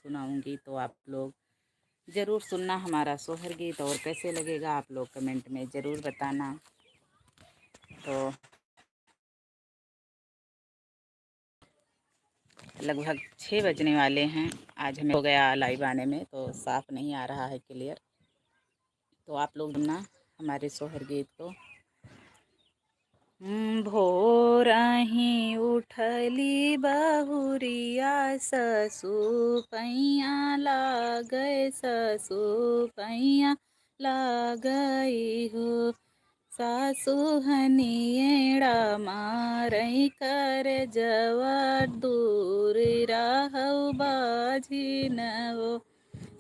सुनाऊंगी, तो आप लोग ज़रूर सुनना हमारा सोहर गीत, और कैसे लगेगा आप लोग कमेंट में ज़रूर बताना। तो लगभग 6 बजने वाले हैं। आज हमें हो गया लाइव आने में, तो साफ़ नहीं आ रहा है क्लियर। तो आप लोग सुनना हमारे सोहर गीत को। भोरहि उठली बहुरिया, ससु पैया लागै, ससु पैया लागई हो। सासु हनिएड़ा मारई कर जवा, दूर रहौ बाझिन हो।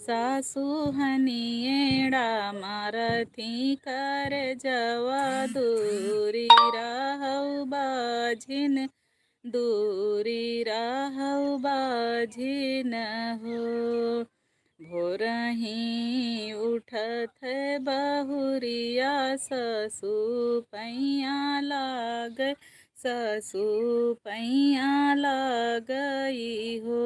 सासु हनिएड़ा मारथी कर जवा, दूरी रहौ बाझिन, दूरी रहौ बाझिन हो। भोरहि उठत बहुरिया, ससु पैया लागै, ससु पैया लागई हो।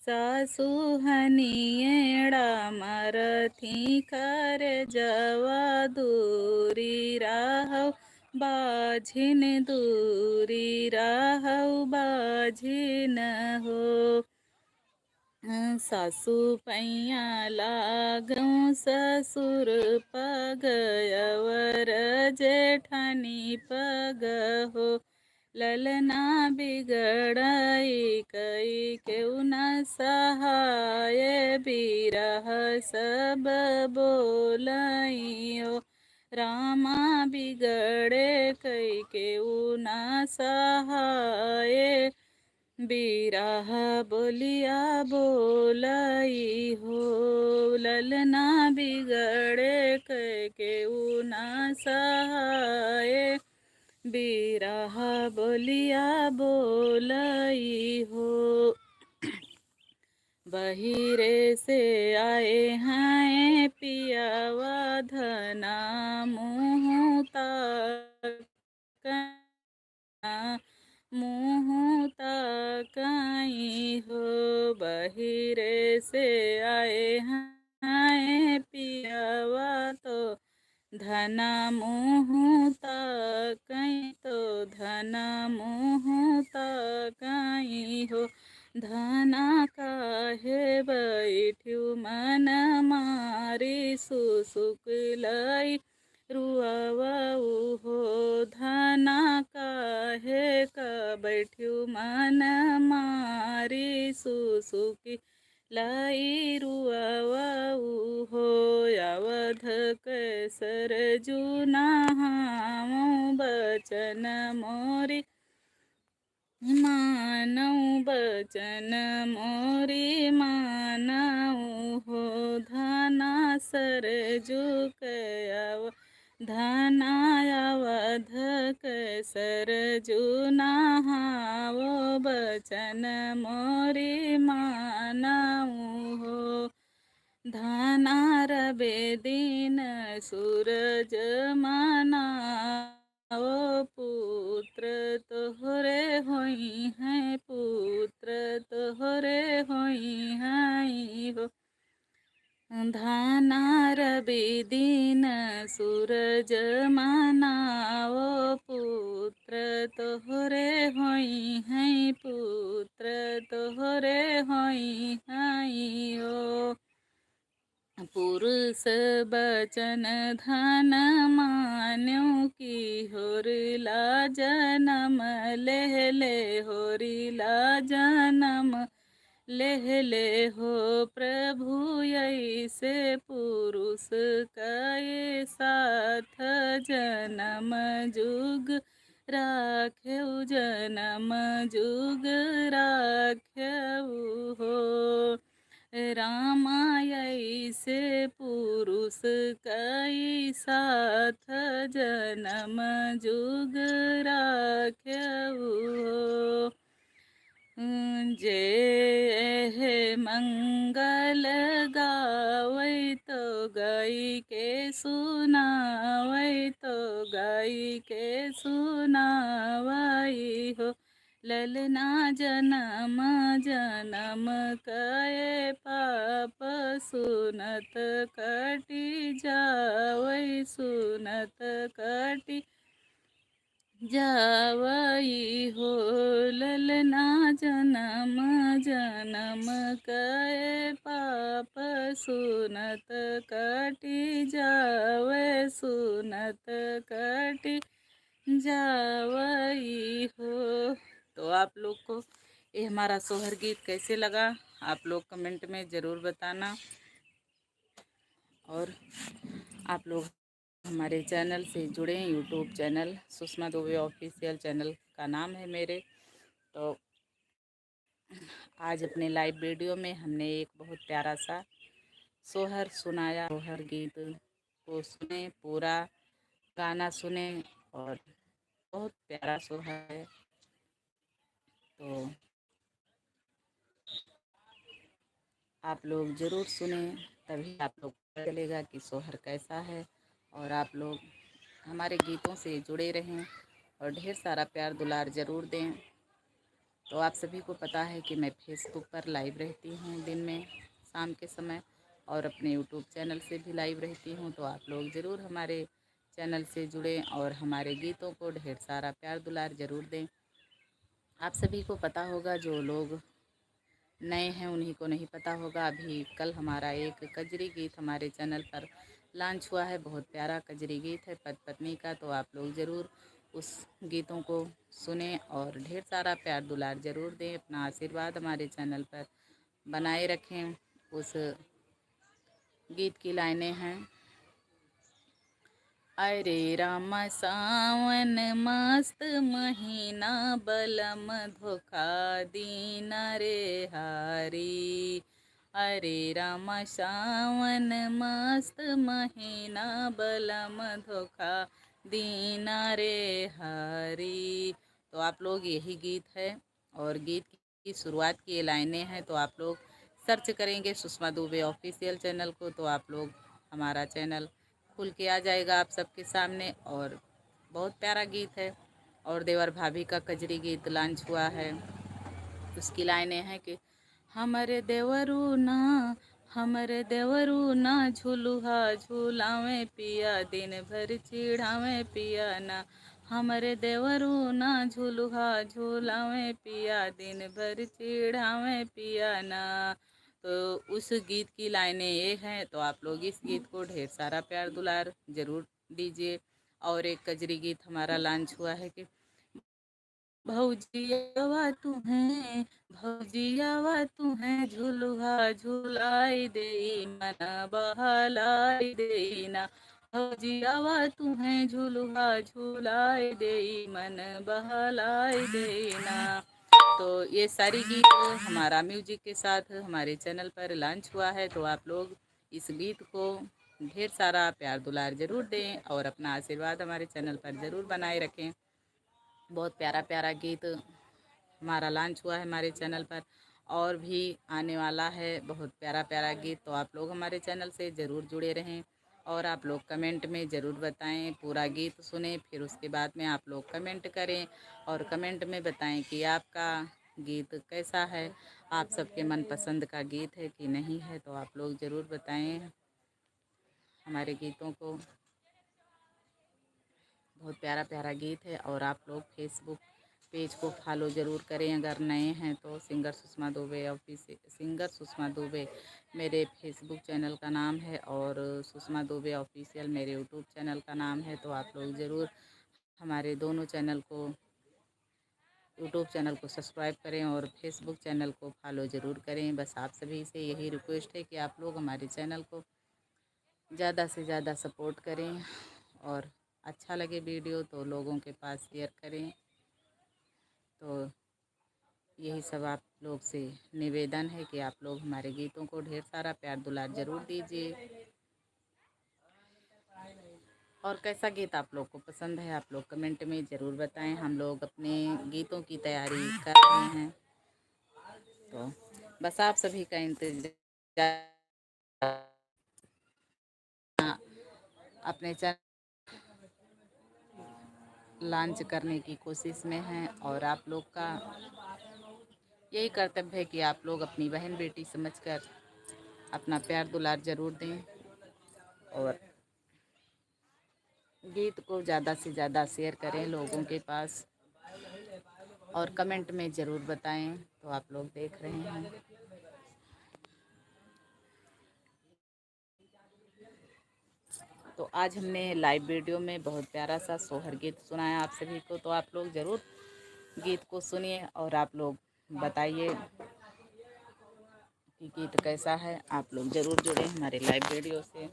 सासु हनिएड़ा मारथी कर जवा, दूरी रहौ बाझिन, दूरी रहौ बाझिन हो। सासु पैया लागौ, ससुर पग अवर जेठानी पग हो। ललना बिगड़ई कई केउ न सहाय, बिरह सब बोलई हो। रामा बिगड़े कई केउ न सहाय, बिरह बोलिया बोलई हो। ललना बिगड़े कई केउ न सहाय, बिरह बोलिया बोलई हो। बहिरे से आए हैं पियावा, धना मुँह मुँह ताकई हो। बहिरे से आए हैं पियावा, तो धना मुँह ताकई, तो धना मुँह ताकई हो। धना काहे बैठ्यू मन मारी, सुसुक लई रुआवऊ हो। धना काहे का बैठ्यू मन मारी, सुसुकी लाई रुआवऊ हो। अवध कैसर जुना हामऊ, बचन मोरी मानऊ, बचन मोरी मानऊ हो। धना सरजू कयाव, धना अवध कैसर जुना हावो, बचन मोरी मानऊ हो। धना रबे दिन सूरज मनाओ, पुत्र तोहरे होई हैं, पुत्र तोहरे होई हैं हो। धना रबे दिन सूरज मनाओ, पुत्र तोहरे होई हैं, पुत्र तोहरे होई हैं हो। पुरुष बचन धन मान्यो, की होरिला जन्म ले ले, होरिला जन्म ले ले हो। प्रभु ऐसे पुरुष कई साथ, जन्म जुग राख्यऊ, जन्म जुग राख्यऊ हो। रामाय से पुरुष कई साथ, जन्म जुग राख्यऊ हो। जे मंगल गावै, तो गाई के सुनावै, तो गाई के सुनावई हो। ललना जन्म जन्म कए सुनत कटी जावई सुनत कटी जावई हो ललना जन्म जन्म कए पाप सुनत कटी जावे सुनत कटी जावई हो। तो आप लोग को ये हमारा सोहर गीत कैसे लगा आप लोग कमेंट में ज़रूर बताना। और आप लोग हमारे चैनल से जुड़े, YouTube channel Sushma Dubey official channel का नाम है मेरे। तो आज अपने लाइव वीडियो में हमने एक बहुत प्यारा सा सोहर सुनाया। सोहर गीत को सुने, पूरा गाना सुने और बहुत प्यारा सोहर है। तो आप लोग ज़रूर सुने, तभी आप लोग को चलेगा कि सोहर कैसा है। और आप लोग हमारे गीतों से जुड़े रहें और ढेर सारा प्यार दुलार ज़रूर दें। तो आप सभी को पता है कि मैं फेसबुक पर लाइव रहती हूँ दिन में शाम के समय, और अपने यूट्यूब चैनल से भी लाइव रहती हूँ। तो आप लोग ज़रूर हमारे चैनल से जुड़ें और हमारे गीतों को ढेर सारा प्यार दुलार ज़रूर दें। आप सभी को पता होगा, जो लोग नए हैं उन्हीं को नहीं पता होगा। अभी कल हमारा एक कजरी गीत हमारे चैनल पर लॉन्च हुआ है, बहुत प्यारा कजरी गीत है पति पत्नी का। तो आप लोग ज़रूर उस गीतों को सुने और ढेर सारा प्यार दुलार ज़रूर दें। अपना आशीर्वाद हमारे चैनल पर बनाए रखें। उस गीत की लाइनें हैं, अरे राम सावन मस्त महीना बलम धोखा दीना रे हारी। अरे राम सावन मस्त महीना बलम धोखा दीना रे हारी। तो आप लोग यही गीत है और गीत की शुरुआत की लाइनें हैं। तो आप लोग सर्च करेंगे सुषमा दुबे ऑफिशियल चैनल को, तो आप लोग हमारा चैनल खुल के आ जाएगा आप सबके सामने। और बहुत प्यारा गीत है। और देवर भाभी का कजरी गीत लॉन्च हुआ है, उसकी लाइनें हैं कि हमरे देवरू ना झुलुहा झुलावे पिया दिन भर चिढ़ावे पिया ना। हमरे देवरू ना झुलुहा झुलावे पिया दिन भर चिढ़ावे पिया ना। तो उस गीत की लाइनें ये हैं। तो आप लोग इस गीत को ढेर सारा प्यार दुलार ज़रूर दीजिए। और एक कजरी गीत हमारा लॉन्च हुआ है कि भौजियावा तुम्हें झुलुहा झुलाई दे मन बहलाई देना। भौजियावा तुम्हें झुलुहा झुलाई दे मन बहलाई देना। तो ये सारी गीत हमारा म्यूजिक के साथ हमारे चैनल पर लॉन्च हुआ है। तो आप लोग इस गीत को ढेर सारा प्यार दुलार ज़रूर दें और अपना आशीर्वाद हमारे चैनल पर ज़रूर बनाए रखें। बहुत प्यारा प्यारा गीत हमारा लॉन्च हुआ है हमारे चैनल पर, और भी आने वाला है बहुत प्यारा प्यारा गीत। तो आप लोग हमारे चैनल से ज़रूर जुड़े रहें और आप लोग कमेंट में ज़रूर बताएं, पूरा गीत सुने, फिर उसके बाद में आप लोग कमेंट करें और कमेंट में बताएं कि आपका गीत कैसा है, आप सबके मनपसंद का गीत है कि नहीं है। तो आप लोग ज़रूर बताएं हमारे गीतों को। बहुत प्यारा प्यारा गीत है। और आप लोग फेसबुक पेज को फॉलो ज़रूर करें अगर नए हैं तो। सिंगर सुषमा दुबे मेरे फेसबुक चैनल का नाम है और सुषमा दुबे ऑफिशियल मेरे यूट्यूब चैनल का नाम है। तो आप लोग ज़रूर हमारे दोनों चैनल को, यूट्यूब चैनल को सब्सक्राइब करें और फेसबुक चैनल को फॉलो ज़रूर करें। बस आप सभी से यही रिक्वेस्ट है कि आप लोग हमारे चैनल को ज़्यादा से ज़्यादा सपोर्ट करें और अच्छा लगे वीडियो तो लोगों के पास शेयर करें। तो यही सब आप लोग से निवेदन है कि आप लोग हमारे गीतों को ढेर सारा प्यार दुलार ज़रूर दीजिए। और कैसा गीत आप लोग को पसंद है आप लोग कमेंट में ज़रूर बताएं। हम लोग अपने गीतों की तैयारी कर रहे हैं। तो बस आप सभी का इंतजार अपने चैनल लॉन्च करने की कोशिश में हैं। और आप लोग का यही कर्तव्य है कि आप लोग अपनी बहन बेटी समझकर अपना प्यार दुलार ज़रूर दें और गीत को ज़्यादा से ज़्यादा शेयर करें लोगों के पास और कमेंट में ज़रूर बताएं। तो आप लोग देख रहे हैं तो आज हमने लाइव वीडियो में बहुत प्यारा सा सोहर गीत सुनाया आप सभी को। तो आप लोग ज़रूर गीत को सुनिए और आप लोग बताइए कि गीत कैसा है। आप लोग ज़रूर जुड़ें हमारे लाइव वीडियो से।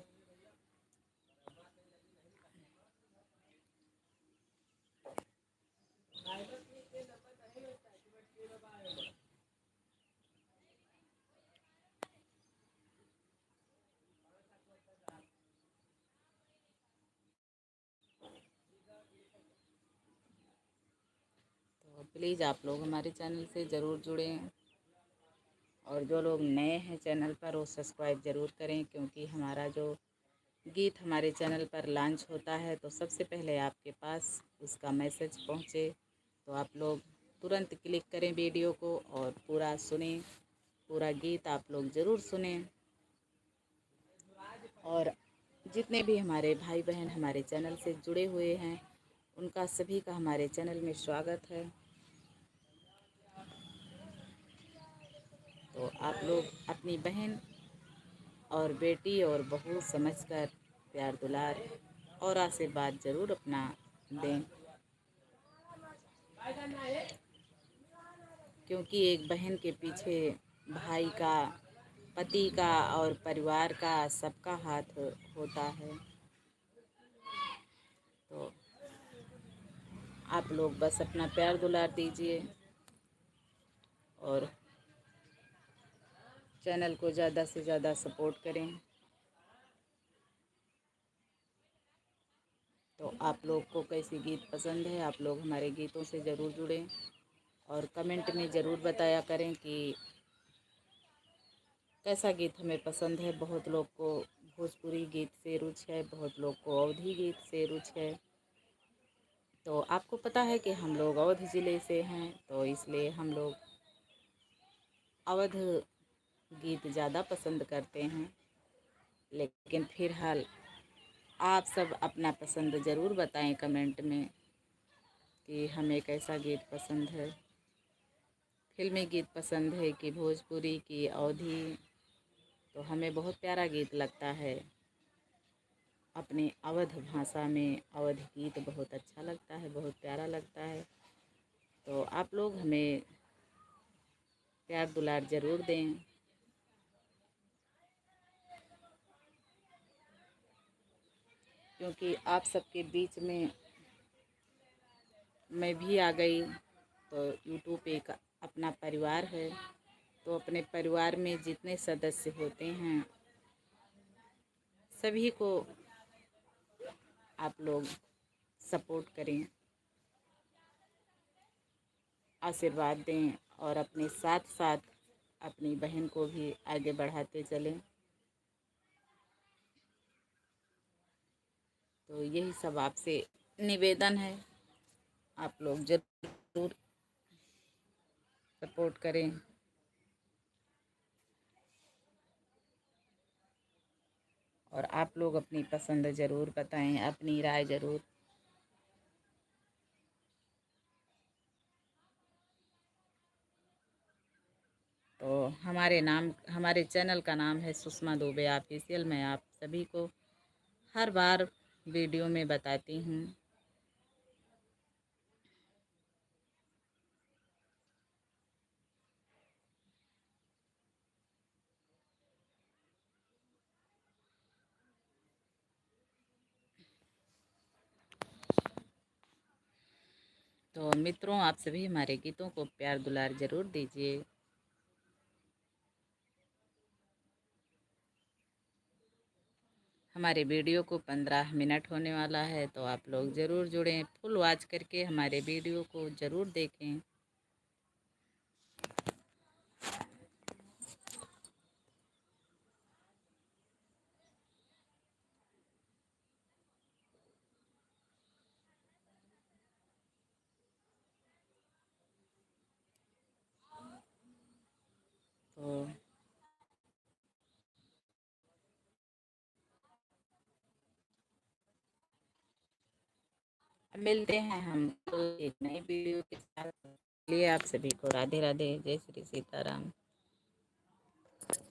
तो प्लीज़ आप लोग हमारे चैनल से ज़रूर जुड़ें और जो लोग नए हैं चैनल पर वो सब्सक्राइब ज़रूर करें, क्योंकि हमारा जो गीत हमारे चैनल पर लॉन्च होता है तो सबसे पहले आपके पास उसका मैसेज पहुँचे। तो आप लोग तुरंत क्लिक करें वीडियो को और पूरा सुनें, पूरा गीत आप लोग ज़रूर सुनें। और जितने भी हमारे भाई बहन हमारे चैनल से जुड़े हुए हैं उनका सभी का हमारे चैनल में स्वागत है। तो आप लोग अपनी बहन और बेटी और बहू समझकर प्यार दुलार और आशीर्वाद ज़रूर अपना दें, क्योंकि एक बहन के पीछे भाई का, पति का और परिवार का सबका हाथ होता है। तो आप लोग बस अपना प्यार दुलार दीजिए और चैनल को ज़्यादा से ज़्यादा सपोर्ट करें। तो आप लोग को कैसी गीत पसंद है, आप लोग हमारे गीतों से ज़रूर जुड़ें और कमेंट में ज़रूर बताया करें कि कैसा गीत हमें पसंद है। बहुत लोग को भोजपुरी गीत से रुचि है, बहुत लोग को अवधी गीत से रुचि है। तो आपको पता है कि हम लोग अवध ज़िले से हैं, तो इसलिए हम लोग अवध गीत ज़्यादा पसंद करते हैं। लेकिन फिलहाल आप सब अपना पसंद ज़रूर बताएं कमेंट में कि हमें कैसा गीत पसंद है, फिल्मी गीत पसंद है कि भोजपुरी की अवधी। तो हमें बहुत प्यारा गीत लगता है, अपने अवध भाषा में अवध गीत बहुत अच्छा लगता है, बहुत प्यारा लगता है। तो आप लोग हमें प्यार दुलार ज़रूर दें। क्योंकि आप सबके बीच में मैं भी आ गई, तो यूट्यूब एक अपना परिवार है। तो अपने परिवार में जितने सदस्य होते हैं सभी को आप लोग सपोर्ट करें, आशीर्वाद दें और अपने साथ साथ अपनी बहन को भी आगे बढ़ाते चलें। तो यही सब आपसे निवेदन है, आप लोग ज़रूर सपोर्ट करें। और आप लोग अपनी पसंद ज़रूर बताएं, अपनी राय ज़रूर। तो हमारे चैनल का नाम है सुषमा दुबे ऑफिशियल। मैं आप सभी को हर बार वीडियो में बताती हूँ। तो मित्रों, आप सभी हमारे गीतों को प्यार दुलार ज़रूर दीजिए। हमारे वीडियो को 15 मिनट होने वाला है, तो आप लोग ज़रूर जुड़ें, फुल वॉच करके हमारे वीडियो को ज़रूर देखें। तो मिलते हैं हम तो एक नई वीडियो के साथ। लिए आप सभी को राधे राधे, जय श्री सीताराम।